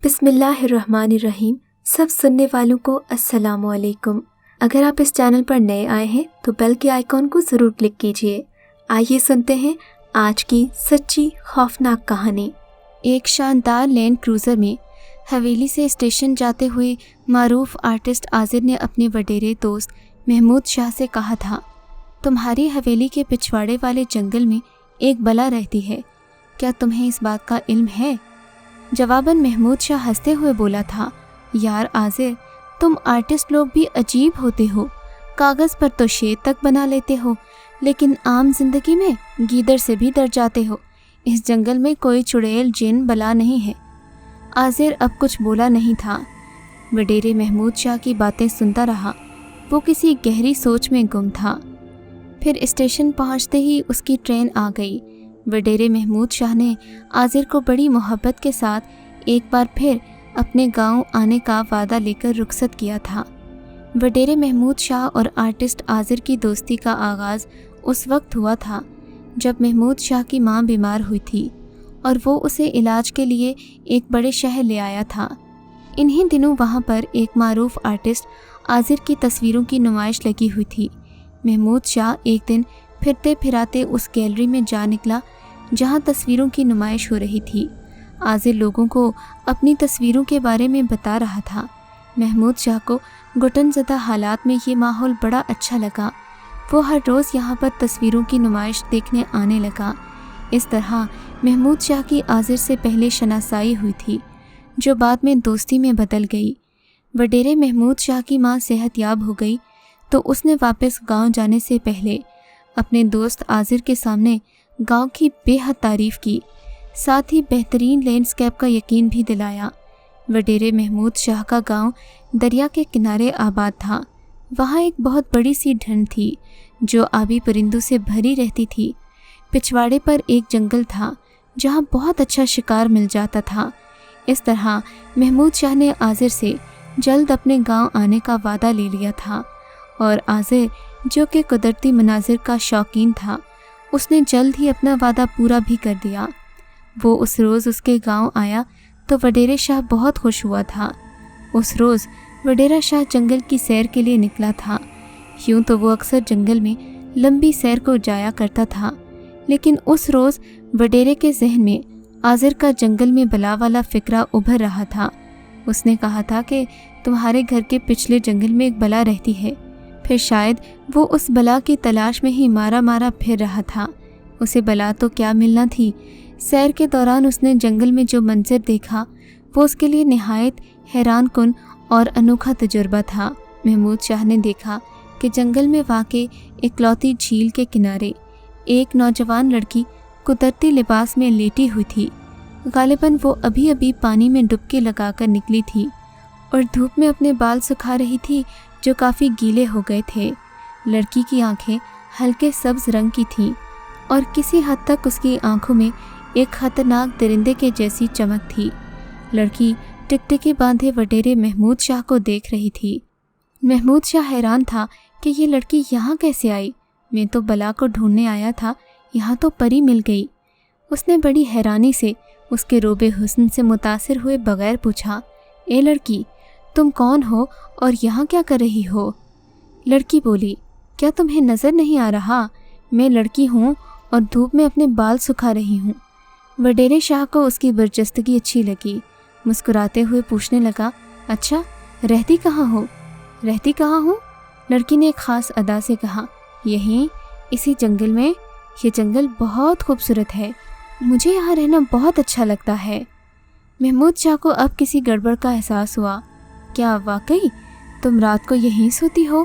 بسم اللہ الرحمن الرحیم۔ سب سننے والوں کو السلام علیکم۔ اگر آپ اس چینل پر نئے آئے ہیں تو بیل کے آئیکن کو ضرور کلک کیجیے۔ آئیے سنتے ہیں آج کی سچی خوفناک کہانی۔ ایک شاندار لینڈ کروزر میں حویلی سے اسٹیشن جاتے ہوئے معروف آرٹسٹ عازر نے اپنے وڈیرے دوست محمود شاہ سے کہا تھا، تمہاری حویلی کے پچھواڑے والے جنگل میں ایک بلا رہتی ہے، کیا تمہیں اس بات کا علم ہے؟ جواباً محمود شاہ ہنستے ہوئے بولا تھا، یار عازر، تم آرٹسٹ لوگ بھی عجیب ہوتے ہو، کاغذ پر تو شیر تک بنا لیتے ہو لیکن عام زندگی میں گیدڑ سے بھی ڈر جاتے ہو۔ اس جنگل میں کوئی چڑیل جن بلا نہیں ہے۔ عازر اب کچھ بولا نہیں تھا، وڈیرے محمود شاہ کی باتیں سنتا رہا۔ وہ کسی گہری سوچ میں گم تھا۔ پھر اسٹیشن پہنچتے ہی اس کی ٹرین آ گئی۔ وڈیرے محمود شاہ نے عازر کو بڑی محبت کے ساتھ ایک بار پھر اپنے گاؤں آنے کا وعدہ لے کر رخصت کیا تھا۔ وڈیرے محمود شاہ اور آرٹسٹ عازر کی دوستی کا آغاز اس وقت ہوا تھا جب محمود شاہ کی ماں بیمار ہوئی تھی اور وہ اسے علاج کے لیے ایک بڑے شہر لے آیا تھا۔ انہی دنوں وہاں پر ایک معروف آرٹسٹ عازر کی تصویروں کی نمائش لگی ہوئی تھی۔ محمود شاہ ایک دن پھرتے پھراتے اس گیلری میں جا نکلا جہاں تصویروں کی نمائش ہو رہی تھی۔ عازر لوگوں کو اپنی تصویروں کے بارے میں بتا رہا تھا۔ محمود شاہ کو گھٹن زدہ حالات میں یہ ماحول بڑا اچھا لگا۔ وہ ہر روز یہاں پر تصویروں کی نمائش دیکھنے آنے لگا۔ اس طرح محمود شاہ کی عازر سے پہلے شناسائی ہوئی تھی جو بعد میں دوستی میں بدل گئی۔ وڈیرے محمود شاہ کی ماں صحت یاب ہو گئی تو اس نے واپس گاؤں جانے سے پہلے اپنے دوست عازر کے سامنے گاؤں کی بے حد تعریف کی، ساتھ ہی بہترین لینڈسکیپ کا یقین بھی دلایا۔ وڈیرے محمود شاہ کا گاؤں دریا کے کنارے آباد تھا۔ وہاں ایک بہت بڑی سی ڈھنڈ تھی جو آبی پرندوں سے بھری رہتی تھی۔ پچھواڑے پر ایک جنگل تھا جہاں بہت اچھا شکار مل جاتا تھا۔ اس طرح محمود شاہ نے عازر سے جلد اپنے گاؤں آنے کا وعدہ لے لیا تھا، اور عازر جو کہ قدرتی مناظر کا شوقین تھا، اس نے جلد ہی اپنا وعدہ پورا بھی کر دیا۔ وہ اس روز اس کے گاؤں آیا تو وڈیرے شاہ بہت خوش ہوا تھا۔ اس روز وڈیرہ شاہ جنگل کی سیر کے لیے نکلا تھا۔ یوں تو وہ اکثر جنگل میں لمبی سیر کو جایا کرتا تھا، لیکن اس روز وڈیرے کے ذہن میں عازر کا جنگل میں بلا والا فکرہ ابھر رہا تھا۔ اس نے کہا تھا کہ تمہارے گھر کے پچھلے جنگل میں ایک بلا رہتی ہے۔ پھر شاید وہ اس بلا کی تلاش میں ہی مارا پھر رہا تھا۔ اسے بلا تو کیا ملنا تھی۔ سیر کے دوران اس نے جنگل میں جو منظر دیکھا وہ اس کے لیے نہایت حیران کن اور انوکھا تجربہ تھا۔ محمود شاہ نے دیکھا کہ جنگل میں واقع اکلوتی جھیل کے کنارے ایک نوجوان لڑکی قدرتی لباس میں لیٹی ہوئی تھی۔ غالباً وہ ابھی پانی میں ڈبکی لگا کر نکلی تھی اور دھوپ میں اپنے بال سکھا رہی تھی جو کافی گیلے ہو گئے تھے۔ لڑکی کی آنکھیں ہلکے سبز رنگ کی تھیں اور کسی حد تک اس کی آنکھوں میں ایک خطرناک درندے کے جیسی چمک تھی۔ لڑکی ٹکٹکی باندھے وڈیرے محمود شاہ کو دیکھ رہی تھی۔ محمود شاہ حیران تھا کہ یہ لڑکی یہاں کیسے آئی؟ میں تو بلا کو ڈھونڈنے آیا تھا، یہاں تو پری مل گئی۔ اس نے بڑی حیرانی سے اس کے روب حسن سے متاثر ہوئے بغیر پوچھا، اے لڑکی، تم کون ہو اور یہاں کیا کر رہی ہو؟ لڑکی بولی، کیا تمہیں نظر نہیں آ رہا؟ میں لڑکی ہوں اور دھوپ میں اپنے بال سکھا رہی ہوں۔ وڈیرے شاہ کو اس کی برجستگی اچھی لگی۔ مسکراتے ہوئے پوچھنے لگا، اچھا، رہتی کہاں ہو؟ رہتی کہاں ہوں؟ لڑکی نے ایک خاص ادا سے کہا، یہیں اسی جنگل میں۔ یہ جنگل بہت خوبصورت ہے، مجھے یہاں رہنا بہت اچھا لگتا ہے۔ محمود شاہ کو اب کسی گڑبڑ کا احساس ہوا۔ کیا واقعی تم رات کو یہیں سوتی ہو؟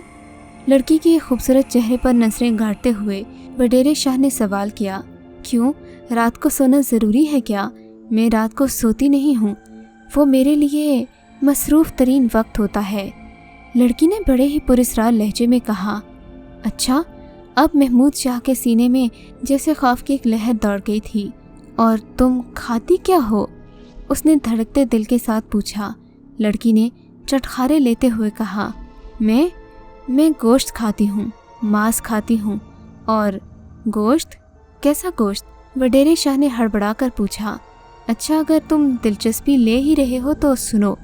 لڑکی کے خوبصورت چہرے پر نظریں گاڑتے ہوئے وڈیرے شاہ نے سوال کیا، کیوں، رات کو سونا ضروری ہے کیا؟ میں رات کو سوتی نہیں ہوں، وہ میرے لیے مصروف ترین وقت ہوتا ہے۔ لڑکی نے بڑے ہی پراسرار لہجے میں کہا۔ اچھا، اب محمود شاہ کے سینے میں جیسے خوف کی ایک لہر دوڑ گئی تھی۔ اور تم کھاتی کیا ہو؟ اس نے دھڑکتے دل کے ساتھ پوچھا۔ لڑکی نے چٹخارے لیتے ہوئے کہا، میں گوشت کھاتی ہوں، ماंس کھاتی ہوں۔ اور گوشت؟ کیسا گوشت؟ وڈیرے شاہ نے ہڑبڑا کر پوچھا۔ अच्छा, अगर तुम दिलचस्पी ले ही रहे हो तो सुनो।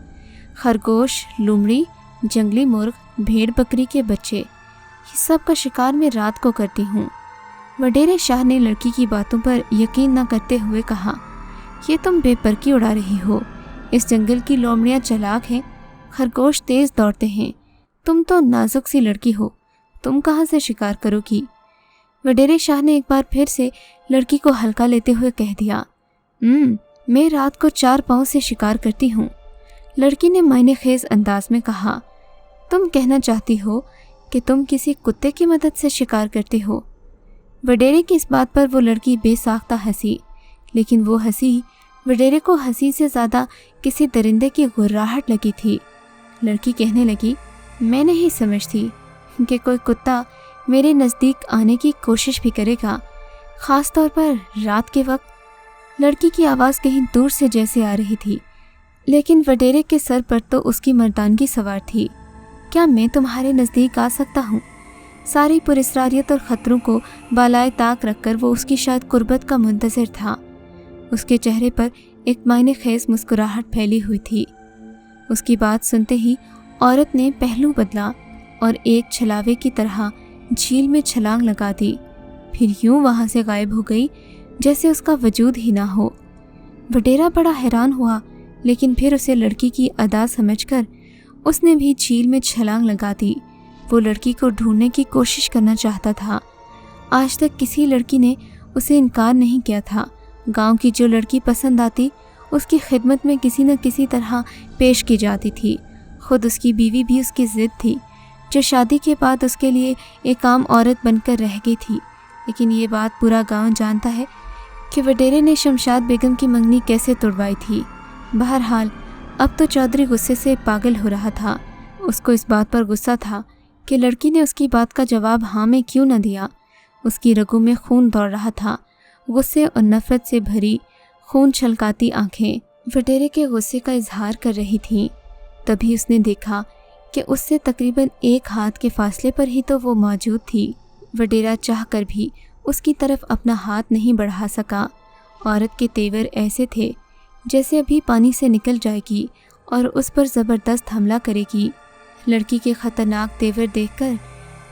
खरगोश, लोमड़ी, जंगली मुर्ग, भेड़ बकरी के बच्चे, ये सब का शिकार मैं रात को करती हूँ। वडेरे शाह ने लड़की की बातों पर यकीन न करते हुए कहा, ये तुम बेपरकी उड़ा रही हो। इस जंगल की लोमड़ियाँ चालाक हैं, खरगोश तेज दौड़ते हैं। तुम तो नाजुक सी लड़की हो, तुम कहाँ से शिकार करोगी? वडेरे शाह ने एक बार फिर से लड़की को हल्का लेते हुए कह दिया। मैं रात को 4 पाँव से शिकार करती हूँ। लड़की ने मायने खेज अंदाज में कहा, तुम कहना चाहती हो कि तुम किसी कुत्ते की मदद से शिकार करते हो? वडेरे की इस बात पर वो लड़की बेसाख्ता हंसी, लेकिन वो हंसी वडेरे को हंसी से ज़्यादा किसी दरिंदे की गुर्राहट लगी थी। लड़की कहने लगी, मैं नहीं समझती कि कोई कुत्ता मेरे नज़दीक आने की कोशिश भी करेगा, ख़ास तौर पर रात के वक्त। लड़की की आवाज़ कहीं दूर से जैसे आ रही थी, लेकिन वडेरे के सर पर तो उसकी मर्दानगी सवार थी। क्या मैं तुम्हारे नज़दीक आ सकता हूँ? सारी पुरस्रारियत और ख़तरों को बालाए ताक रखकर वो उसकी शायद कुर्बत का मुंतज़िर था। उसके चेहरे पर एक मायने खेज मुस्कुराहट फैली हुई थी। उसकी बात सुनते ही औरत ने पहलू बदला और एक छलावे की तरह झील में छलांग लगा दी, फिर यूं वहाँ से गायब हो गई जैसे उसका वजूद ही ना हो। वडेरा बड़ा हैरान हुआ, लेकिन फिर उसे लड़की की अदा समझकर उसने भी झील में छलांग लगा दी। वो लड़की को ढूंढने की कोशिश करना चाहता था। आज तक किसी लड़की ने उसे इनकार नहीं किया था। गांव की जो लड़की पसंद आती उसकी खिदमत में किसी न किसी तरह पेश की जाती थी। खुद उसकी बीवी भी उसकी ज़िद थी, जो शादी के बाद उसके लिए एक आम औरत बनकर रह गई थी। लेकिन ये बात पूरा गांव जानता है कि वडेरे ने शमशाद बेगम की मंगनी कैसे तोड़वाई थी। बहरहाल अब तो चौधरी गुस्से से पागल हो रहा था। उसको इस बात पर गुस्सा था कि लड़की ने उसकी बात का जवाब हाँ में क्यों न दिया। उसकी रगों में खून दौड़ रहा था, गुस्से और नफरत से भरी खून छलकाती आंखें वडेरे के गुस्से का इजहार कर रही थीं। तभी उसने देखा कि उससे तकरीबन 1 हाथ के फासले पर ही तो वो मौजूद थी। वडेरा चाहकर भी उसकी तरफ अपना हाथ नहीं बढ़ा सका। औरत के तेवर ऐसे थे जैसे अभी पानी से निकल जाएगी और उस पर ज़बरदस्त हमला करेगी। लड़की के ख़तरनाक तेवर देखकर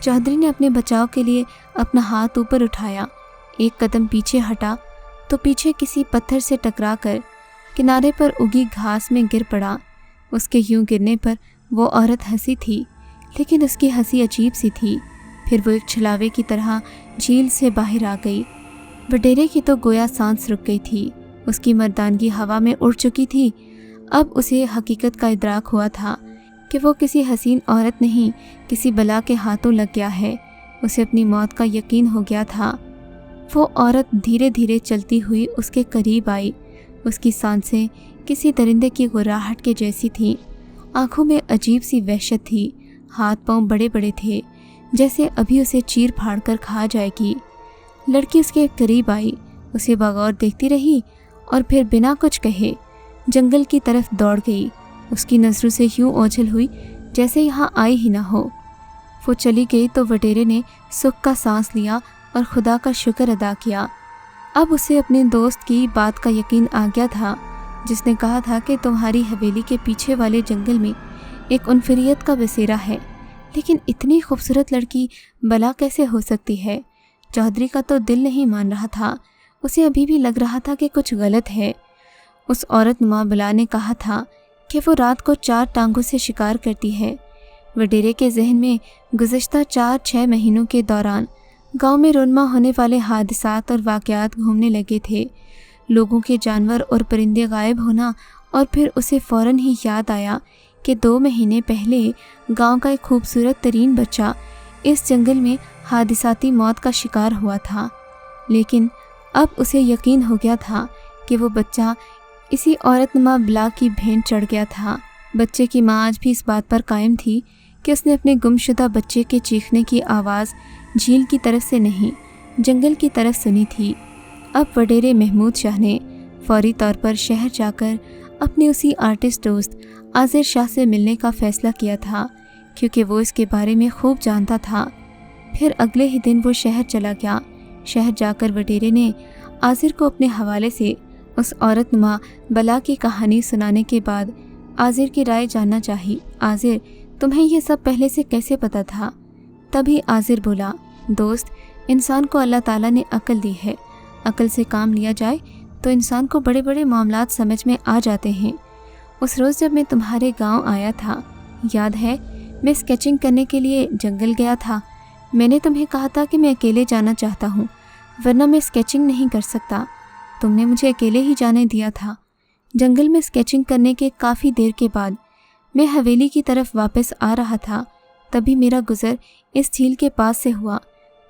चौधरी ने अपने बचाव के लिए अपना हाथ ऊपर उठाया। एक कदम पीछे हटा तो पीछे किसी पत्थर से टकराकर किनारे पर उगी घास में गिर पड़ा। उसके यूं गिरने पर वो औरत हंसी थी, लेकिन उसकी हंसी अजीब सी थी। फिर वो एक छलावे की तरह झील से बाहर आ गई। वडेरे की तो गोया सांस रुक गई थी। उसकी मर्दानगी हवा में उड़ चुकी थी। अब उसे हकीकत का इदराक हुआ था कि वो किसी हसीन औरत नहीं, किसी बला के हाथों लग गया है। उसे अपनी मौत का यकीन हो गया था। वो औरत धीरे धीरे चलती हुई उसके करीब आई। उसकी सांसें किसी दरिंदे की गुर्राहट के जैसी थीं। आंखों में अजीब सी वहशत थी। हाथ पांव बड़े बड़े थे, जैसे अभी उसे चीर फाड़ कर खा जाएगी। लड़की उसके करीब आई, उसे बगौर देखती रही और फिर बिना कुछ कहे जंगल की तरफ दौड़ गई। उसकी नज़रों से यूं ओझल हुई जैसे यहाँ आई ही ना हो। वो चली गई तो वडेरे ने सुख का सांस लिया और खुदा का शुक्र अदा किया। अब उसे अपने दोस्त की बात का यकीन आ गया था, जिसने कहा था कि तुम्हारी हवेली के पीछे वाले जंगल में एक उनफरियत का बसेरा है। लेकिन इतनी खूबसूरत लड़की बला कैसे हो सकती है? चौधरी का तो दिल नहीं मान रहा था। उसे अभी भी लग रहा था कि कुछ गलत है। उस औरत नुमा बला ने कहा था कि वो रात को 4 टांगों से शिकार करती है। वडेरे के जहन में गुज़श्ता 4-6 महीनों के दौरान गांव में रोनमा होने वाले हादसात और वाक़यात घूमने लगे थे। लोगों के जानवर और परिंदे गायब होना, और फिर उसे फ़ौरन ही याद आया कि 2 महीने पहले गांव का एक खूबसूरत तरीन बच्चा इस जंगल में हादसाती मौत का शिकार हुआ था। लेकिन अब उसे यकीन हो गया था कि वो बच्चा इसी औरतनुमा बला की भेंट चढ़ गया था। बच्चे की माँ आज भी इस बात पर कायम थी कि उसने अपने गुमशुदा बच्चे के चीखने की आवाज़ झील की तरफ से नहीं, जंगल की तरफ सुनी थी। अब वडेरे महमूद शाह ने फौरी तौर पर शहर जाकर अपने उसी आर्टिस्ट दोस्त आज़िर शाह से मिलने का फ़ैसला किया था, क्योंकि वो इसके बारे में खूब जानता था। फिर अगले ही दिन वो शहर चला गया। शहर जाकर वडेरे ने आज़िर को अपने हवाले से उस औरत नुमा बला की कहानी सुनाने के बाद आजिर की राय जानना चाही। आजिर, तुम्हें ये सब पहले से कैसे पता था? तभी आजिर बोला, दोस्त, इंसान को अल्लाह ताला ने अक्ल दी है। अक्ल से काम लिया जाए तो इंसान को बड़े बड़े मामलात समझ में आ जाते हैं। उस रोज़ जब मैं तुम्हारे गांव आया था, याद है, मैं स्केचिंग करने के लिए जंगल गया था। मैंने तुम्हें कहा था कि मैं अकेले जाना चाहता हूँ, वरना मैं स्केचिंग नहीं कर सकता। तुमने मुझे अकेले ही जाने दिया था। जंगल में स्केचिंग करने के काफ़ी देर के बाद मैं हवेली की तरफ वापस आ रहा था। तभी मेरा गुज़र इस झील के पास से हुआ।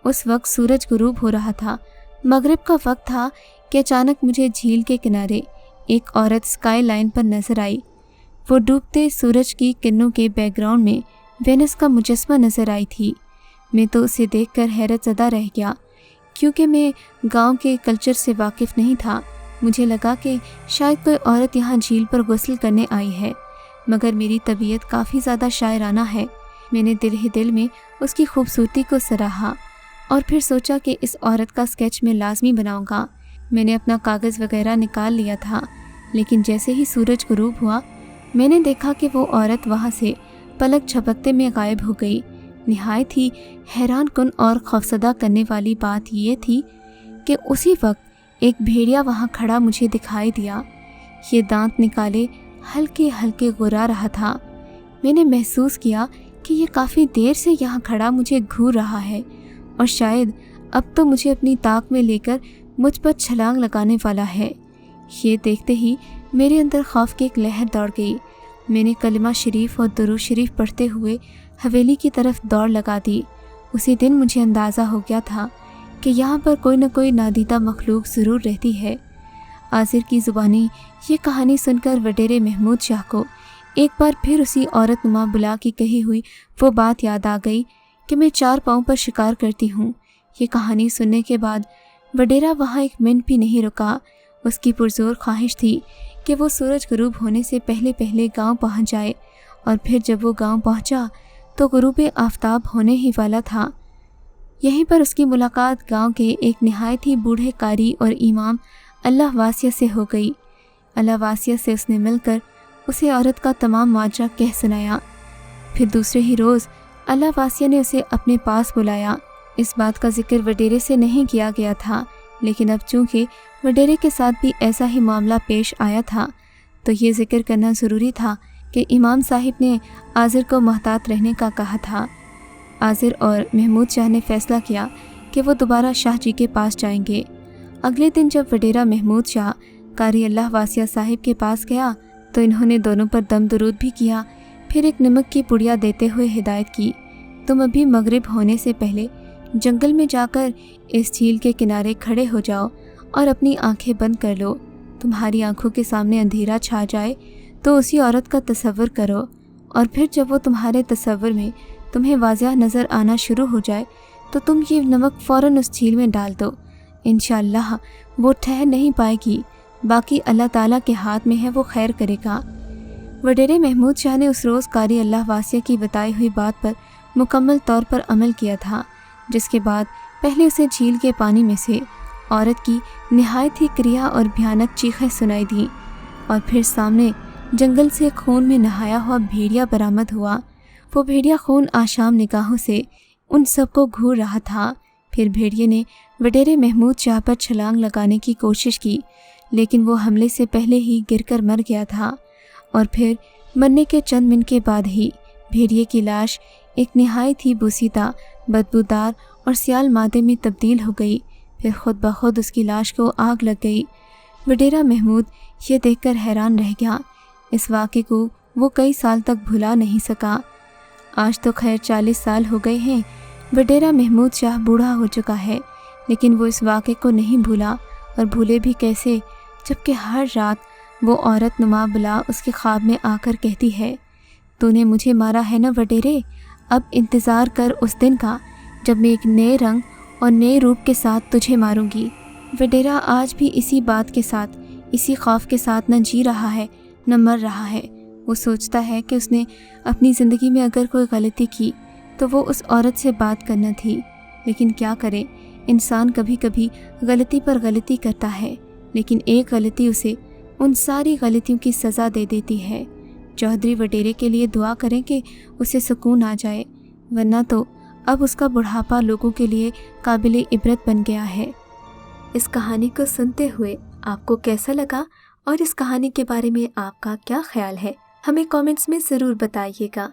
उस वक्त सूरज गुरूब हो रहा था। मगरिब का वक्त था कि अचानक मुझे झील के किनारे एक औरत स्काई लाइन पर नज़र आई। वो डूबते सूरज की किरणों के बैकग्राउंड में वेनस का मुजस्मा नज़र आई थी। मैं तो उसे देखकर हैरत ज़दा रह गया, क्योंकि मैं गांव के कल्चर से वाकिफ़ नहीं था। मुझे लगा कि शायद कोई औरत यहाँ झील पर गुस्ल करने आई है, मगर मेरी तबीयत काफ़ी ज़्यादा शायराना है। मैंने दिल ही दिल में उसकी खूबसूरती को सराहा और फिर सोचा कि इस औरत का स्केच मैं लाजमी बनाऊंगा। मैंने अपना कागज़ वगैरह निकाल लिया था, लेकिन जैसे ही सूरज गुरूब हुआ, मैंने देखा कि वो औरत वहाँ से पलक झपकते में गायब हो गई। निहायत ही हैरान कुन और खौफसदा करने वाली बात ये थी कि उसी वक्त एक भेड़िया वहाँ खड़ा मुझे दिखाई दिया। ये दांत निकाले हल्के हल्के गुर्रा रहा था। मैंने महसूस किया कि ये काफ़ी देर से यहाँ खड़ा मुझे घूर रहा है और शायद अब तो मुझे अपनी ताक में लेकर मुझ पर छलांग लगाने वाला है। ये देखते ही मेरे अंदर खौफ की एक लहर दौड़ गई। मैंने कलिमा शरीफ और दुरूद शरीफ पढ़ते हुए हवेली की तरफ दौड़ लगा दी। उसी दिन मुझे अंदाज़ा हो गया था कि यहाँ पर कोई न कोई नादीदा मखलूक ज़रूर रहती है। आजिर की ज़ुबानी ये कहानी सुनकर वडेरे महमूद शाह को एक बार फिर उसी औरत नुमा बुला की कही हुई वो बात याद आ गई कि मैं 4 पाँव पर शिकार करती हूँ। ये कहानी सुनने के बाद वडेरा वहाँ एक मिनट भी नहीं रुका। उसकी पुरजोर ख्वाहिश थी कि वो सूरज गुरूब होने से पहले पहले गांव पहुँच जाए, और फिर जब वो गांव पहुँचा तो गुरूब आफताब होने ही वाला था। यहीं पर उसकी मुलाकात गांव के एक नहायत ही बूढ़े कारी और इमाम अल्लाह वासिया से हो गई। अल्लाह वासिया से उसने मिलकर उसे औरत का तमाम माजरा कह सुनाया। फिर दूसरे ही रोज़ अल्लाह वासिया ने उसे अपने पास बुलाया। इस बात का जिक्र वडेरे से नहीं किया गया था, लेकिन अब चूँकि वडेरे के साथ भी ऐसा ही मामला पेश आया था, तो ये जिक्र करना ज़रूरी था कि इमाम साहिब ने आजिर को मोहतात रहने का कहा था। आजिर और महमूद शाह ने फ़ैसला किया कि वो दोबारा शाह जी के पास जाएंगे। अगले दिन जब वडेरा महमूद शाह कारी अल्लाह वासिया साहिब के पास गया तो इन्होंने दोनों पर दम दरूद भी किया। फिर एक नमक की पुड़िया देते हुए हिदायत की, तुम अभी मगरिब होने से पहले जंगल में जाकर इस झील के किनारे खड़े हो जाओ और अपनी आंखें बंद कर लो। तुम्हारी आंखों के सामने अंधेरा छा जाए तो उसी औरत का तसव्वुर करो, और फिर जब वो तुम्हारे तसव्वुर में तुम्हें वाज़िह नज़र आना शुरू हो जाए तो तुम ये नमक फ़ौरन उस झील में डाल दो। इंशाअल्लाह वो ठहर नहीं पाएगी, बाकी अल्लाह ताला के हाथ में है, वो खैर करेगा। वडेरे महमूद शाह ने उस रोज़ कारी अल्लाह वासिया की बताई हुई बात पर मुकम्मल तौर पर अमल किया था, जिसके बाद पहले उसे झील के पानी में से औरत की निहायत ही क्रिया और भयानक चीखें सुनाई दी, और फिर सामने जंगल से खून में नहाया हुआ भेड़िया बरामद हुआ। वो भेड़िया खून आशाम निगाहों से उन सबको घूर रहा था। फिर भेड़िए ने वडेरे महमूद शाह पर छलांग लगाने की कोशिश की, लेकिन वो हमले से पहले ही गिरकर मर गया था, और फिर मरने के चंद मिनट के बाद ही भेड़िए की लाश एक निहायत ही बुसीदा, बदबूदार और सियाल मादे में तब्दील हो गई। फिर खुद ब खुद उसकी लाश को आग लग गई। वडेरा महमूद ये देखकर हैरान रह गया। इस वाक़े को वो कई साल तक भुला नहीं सका। आज तो खैर 40 साल हो गए हैं। वडेरा महमूद शाह बूढ़ा हो चुका है, लेकिन वो इस वाक़े को नहीं भूला, और भूले भी कैसे, जबकि हर रात वो औरत नुमा बुला उसके ख्वाब में आकर कहती है, तूने मुझे मारा है ना वडेरे, अब इंतज़ार कर उस दिन का जब मैं एक नए रंग और नए रूप के साथ तुझे मारूंगी। वडेरा आज भी इसी बात के साथ, इसी खौफ के साथ न जी रहा है न मर रहा है। वो सोचता है कि उसने अपनी ज़िंदगी में अगर कोई गलती की तो वो उस औरत से बात करना थी, लेकिन क्या करे, इंसान कभी कभी गलती पर गलती करता है। लेकिन एक गलती उसे उन सारी गलतियों की सज़ा दे देती है। चौधरी वडेरे के लिए दुआ करें कि उसे सुकून आ जाए, वरना तो अब उसका बुढ़ापा लोगों के लिए काबिल इबरत बन गया है। इस कहानी को सुनते हुए आपको कैसा लगा और इस कहानी के बारे में आपका क्या ख्याल है, हमें कमेंट्स में ज़रूर बताइएगा।